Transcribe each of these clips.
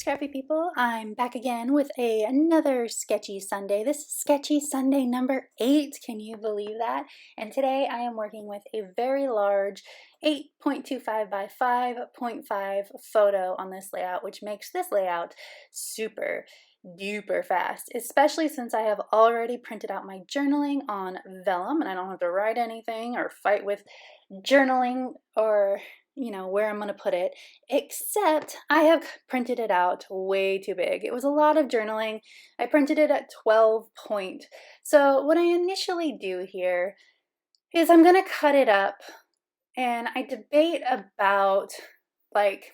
Scrappy people, I'm back again with another Sketchy Sunday. This is Sketchy Sunday number 8. Can you believe that? And today I am working with a very large 8.25 by 5.5 photo on this layout, which makes this layout super duper fast, especially since I have already printed out my journaling on vellum and I don't have to write anything or fight with journaling or where I'm going to put it, except I have printed it out way too big. It was a lot of journaling. I printed it at 12 point. So what I initially do here is I'm going to cut it up, and I debate about like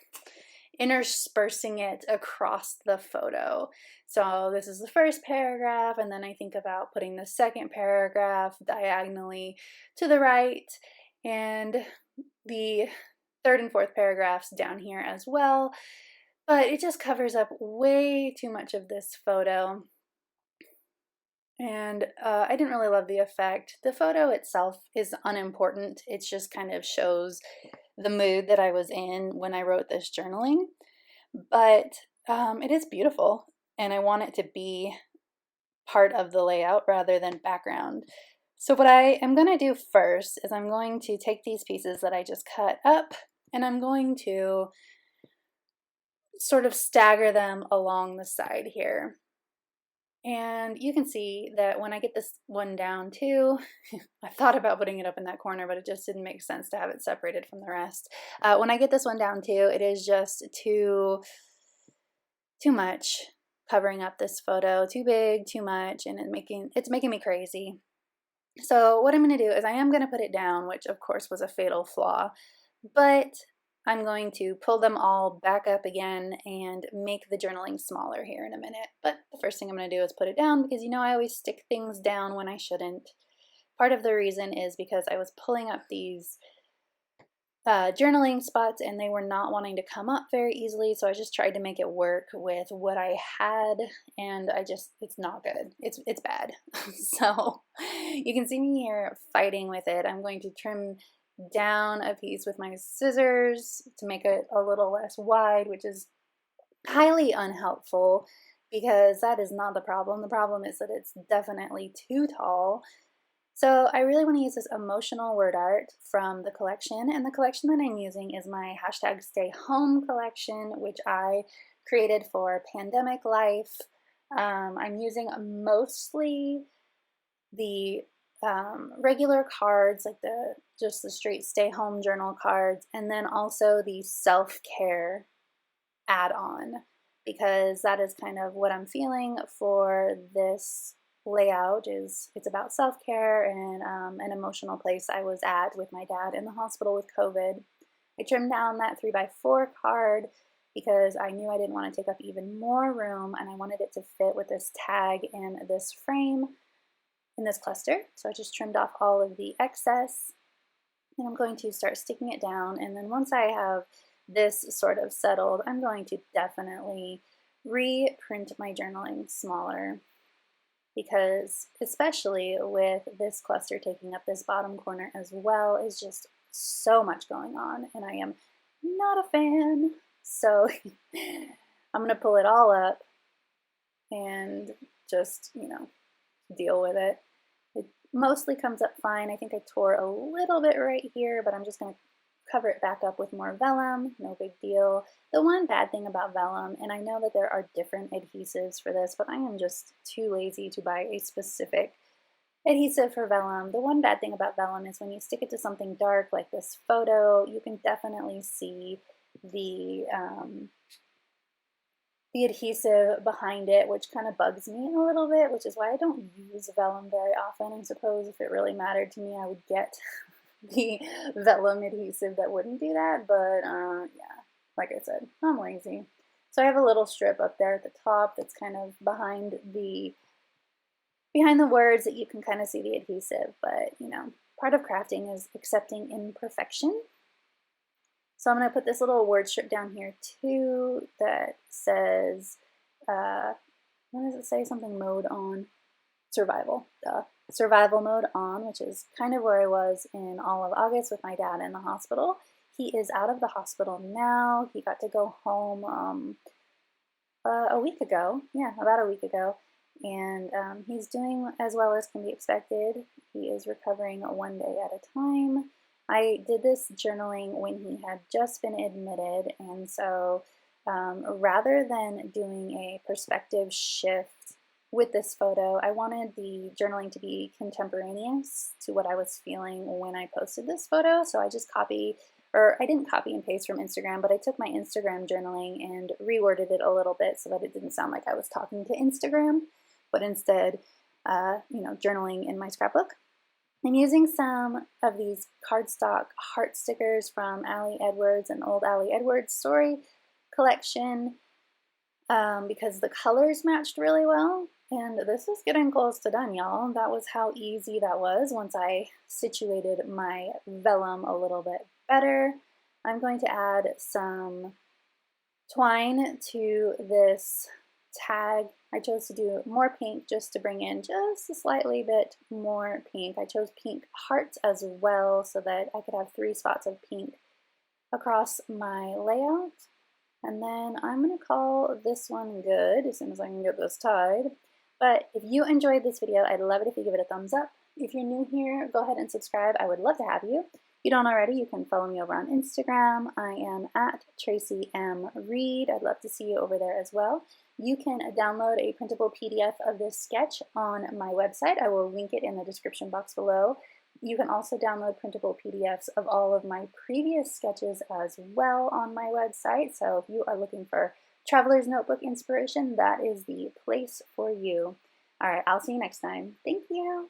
interspersing it across the photo. So this is the first paragraph, and then I think about putting the second paragraph diagonally to the right, and the third and fourth paragraphs down here as well, but it just covers up way too much of this photo, and I didn't really love the effect. The photo itself is unimportant. It just kind of shows the mood that I was in when I wrote this journaling, but it is beautiful, and I want it to be part of the layout rather than background. So what I am going to do first is I'm going to take these pieces that I just cut up, and I'm going to sort of stagger them along the side here. And you can see that when I get this one down too, I thought about putting it up in that corner, but it just didn't make sense to have it separated from the rest. When I get this one down too, it is just too much covering up this photo, too big, too much, and it's making me crazy. So what I'm going to do is I am going to put it down, which of course was a fatal flaw, but I'm going to pull them all back up again and make the journaling smaller here in a minute. But the first thing I'm going to do is put it down, because I always stick things down when I shouldn't. Part of the reason is because I was pulling up these journaling spots and they were not wanting to come up very easily, so I just tried to make it work with what I had, and it's not good. It's bad. So you can see me here fighting with it. I'm going to trim down a piece with my scissors to make it a little less wide, which is highly unhelpful because that is not the problem. The problem is that it's definitely too tall. So I really want to use this emotional word art from the collection, and the collection that I'm using is my #StayHome collection, which I created for pandemic life. I'm using mostly the regular cards, like just the straight stay home journal cards, and then also the self-care add-on, because that is kind of what I'm feeling for this layout. It's about self-care and an emotional place I was at with my dad in the hospital with COVID. I trimmed down that 3x4 card because I knew I didn't want to take up even more room, and I wanted it to fit with this tag and this frame in this cluster. So I just trimmed off all of the excess, and I'm going to start sticking it down. And then once I have this sort of settled, I'm going to definitely reprint my journaling smaller, because especially with this cluster taking up this bottom corner as well, is just so much going on, and I am not a fan. So I'm going to pull it all up and just, deal with it. It mostly comes up fine. I think I tore a little bit right here, but I'm just going to cover it back up with more vellum. No big deal. The one bad thing about vellum, and I know that there are different adhesives for this, but I am just too lazy to buy a specific adhesive for vellum. The one bad thing about vellum is when you stick it to something dark like this photo, you can definitely see the adhesive behind it, which kind of bugs me a little bit, which is why I don't use vellum very often. I suppose if it really mattered to me, I would get the vellum adhesive that wouldn't do that, but yeah, like I said, I'm lazy. So I have a little strip up there at the top that's kind of behind the words that you can kind of see the adhesive, but part of crafting is accepting imperfection. So I'm going to put this little word strip down here too that says, what does it say? Something mode on. Survival. Survival mode on, which is kind of where I was in all of August with my dad in the hospital. He is out of the hospital now. He got to go home a week ago. Yeah, about a week ago. And he's doing as well as can be expected. He is recovering one day at a time. I did this journaling when he had just been admitted, and so rather than doing a perspective shift with this photo, I wanted the journaling to be contemporaneous to what I was feeling when I posted this photo. So I just I didn't copy and paste from Instagram, but I took my Instagram journaling and reworded it a little bit so that it didn't sound like I was talking to Instagram, but instead, journaling in my scrapbook. I'm using some of these cardstock heart stickers from Allie Edwards and Old Allie Edwards story collection because the colors matched really well. And this is getting close to done, y'all. That was how easy that was once I situated my vellum a little bit better. I'm going to add some twine to this tag. I chose to do more pink just to bring in just a slightly bit more pink. I chose pink hearts as well so that I could have 3 spots of pink across my layout. And then I'm going to call this one good as soon as I can get this tied. But if you enjoyed this video, I'd love it if you give it a thumbs up. If you're new here, go ahead and subscribe. I would love to have you. If you don't already, you can follow me over on Instagram. I am at Traci M. Reed. I'd love to see you over there as well. You can download a printable PDF of this sketch on my website. I will link it in the description box below. You can also download printable PDFs of all of my previous sketches as well on my website. So if you are looking for Traveler's Notebook inspiration, that is the place for you. All right, I'll see you next time. Thank you.